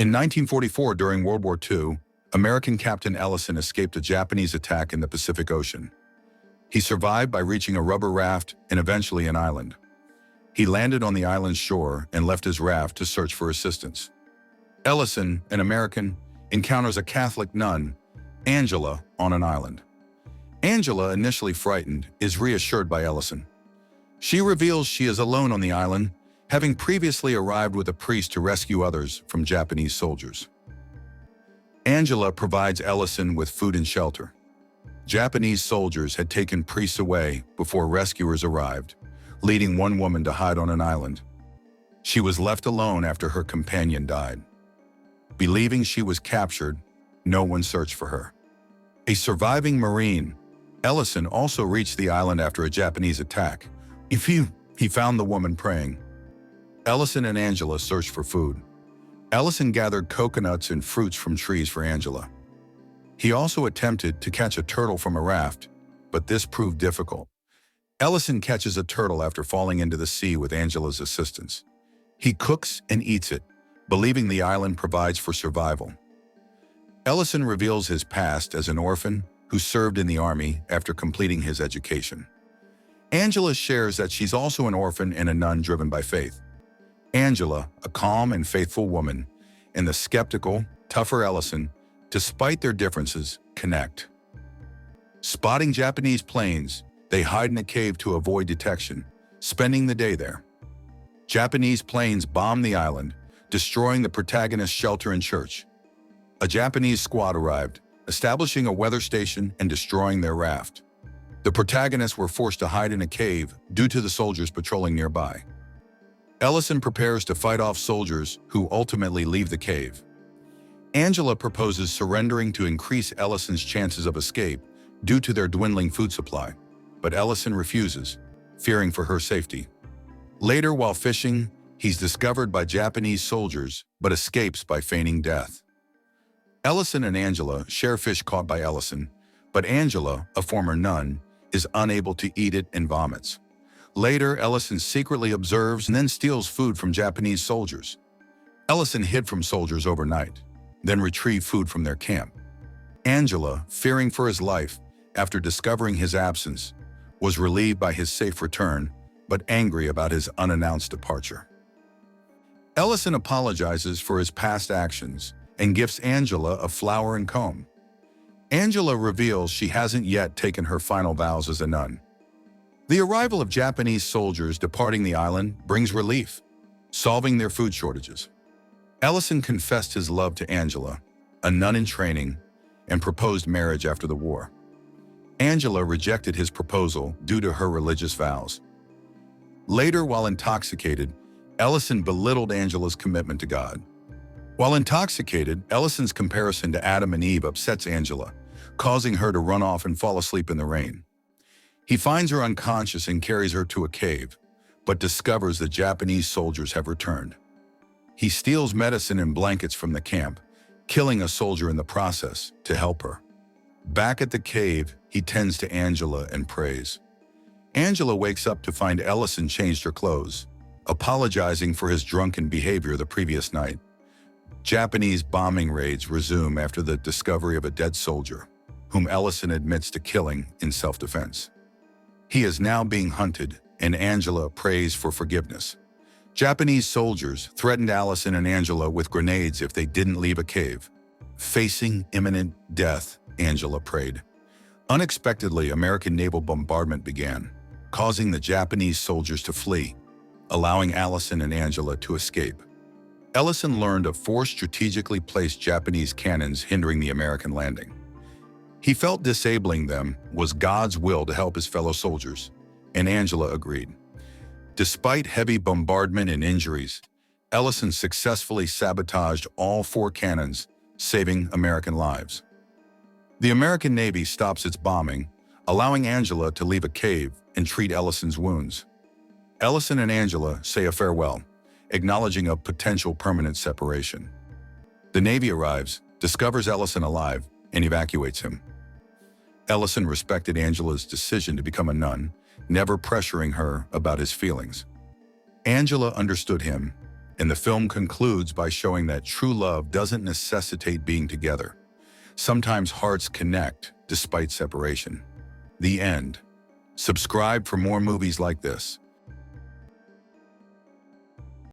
In 1944, during World War II, American Captain Ellison escaped a Japanese attack in the Pacific Ocean. He survived by reaching a rubber raft and eventually an island. He landed on the island's shore and left his raft to search for assistance. Ellison, an American, encounters a Catholic nun, Angela, on an island. Angela, initially frightened, is reassured by Ellison. She reveals she is alone on the island, having previously arrived with a priest to rescue others from Japanese soldiers. Angela provides Ellison with food and shelter. Japanese soldiers had taken priests away before rescuers arrived, leading one woman to hide on an island. She was left alone after her companion died. Believing she was captured, no one searched for her. A surviving Marine, Ellison also reached the island after a Japanese attack. He found the woman praying. Ellison and Angela searched for food. Ellison gathered coconuts and fruits from trees for Angela. He also attempted to catch a turtle from a raft, but this proved difficult. Ellison catches a turtle after falling into the sea with Angela's assistance. He cooks and eats it, believing the island provides for survival. Ellison reveals his past as an orphan who served in the army after completing his education. Angela shares that she's also an orphan and a nun driven by faith. Angela, a calm and faithful woman, and the skeptical, tougher Ellison, despite their differences, connect. Spotting Japanese planes, they hide in a cave to avoid detection, spending the day there. Japanese planes bomb the island, destroying the protagonist's shelter and church. A Japanese squad arrived, establishing a weather station and destroying their raft. The protagonists were forced to hide in a cave due to the soldiers patrolling nearby. Ellison prepares to fight off soldiers who ultimately leave the cave. Angela proposes surrendering to increase Ellison's chances of escape due to their dwindling food supply, but Ellison refuses, fearing for her safety. Later, while fishing, he's discovered by Japanese soldiers but escapes by feigning death. Ellison and Angela share fish caught by Ellison, but Angela, a former nun, is unable to eat it and vomits. Later, Ellison secretly observes and then steals food from Japanese soldiers. Ellison hid from soldiers overnight, then retrieved food from their camp. Angela, fearing for his life after discovering his absence, was relieved by his safe return, but angry about his unannounced departure. Ellison apologizes for his past actions and gifts Angela a flower and comb. Angela reveals she hasn't yet taken her final vows as a nun. The arrival of Japanese soldiers departing the island brings relief, solving their food shortages. Ellison confessed his love to Angela, a nun in training, and proposed marriage after the war. Angela rejected his proposal due to her religious vows. Later, while intoxicated, Ellison belittled Angela's commitment to God. While intoxicated, Ellison's comparison to Adam and Eve upsets Angela, causing her to run off and fall asleep in the rain. He finds her unconscious and carries her to a cave, but discovers the Japanese soldiers have returned. He steals medicine and blankets from the camp, killing a soldier in the process to help her. Back at the cave, he tends to Angela and prays. Angela wakes up to find Ellison changed her clothes, apologizing for his drunken behavior the previous night. Japanese bombing raids resume after the discovery of a dead soldier, whom Ellison admits to killing in self-defense. He is now being hunted, and Angela prays for forgiveness. Japanese soldiers threatened Ellison and Angela with grenades if they didn't leave a cave. Facing imminent death, Angela prayed. Unexpectedly, American naval bombardment began, causing the Japanese soldiers to flee, allowing Ellison and Angela to escape. Ellison learned of 4 strategically placed Japanese cannons hindering the American landing. He felt disabling them was God's will to help his fellow soldiers, and Angela agreed. Despite heavy bombardment and injuries, Ellison successfully sabotaged all 4 cannons, saving American lives. The American Navy stops its bombing, allowing Angela to leave a cave and treat Ellison's wounds. Ellison and Angela say a farewell, acknowledging a potential permanent separation. The Navy arrives, discovers Ellison alive, and evacuates him. Ellison respected Angela's decision to become a nun, never pressuring her about his feelings. Angela understood him, And the film concludes by showing that true love doesn't necessitate being together. Sometimes hearts connect despite separation. The end. Subscribe for more movies like this.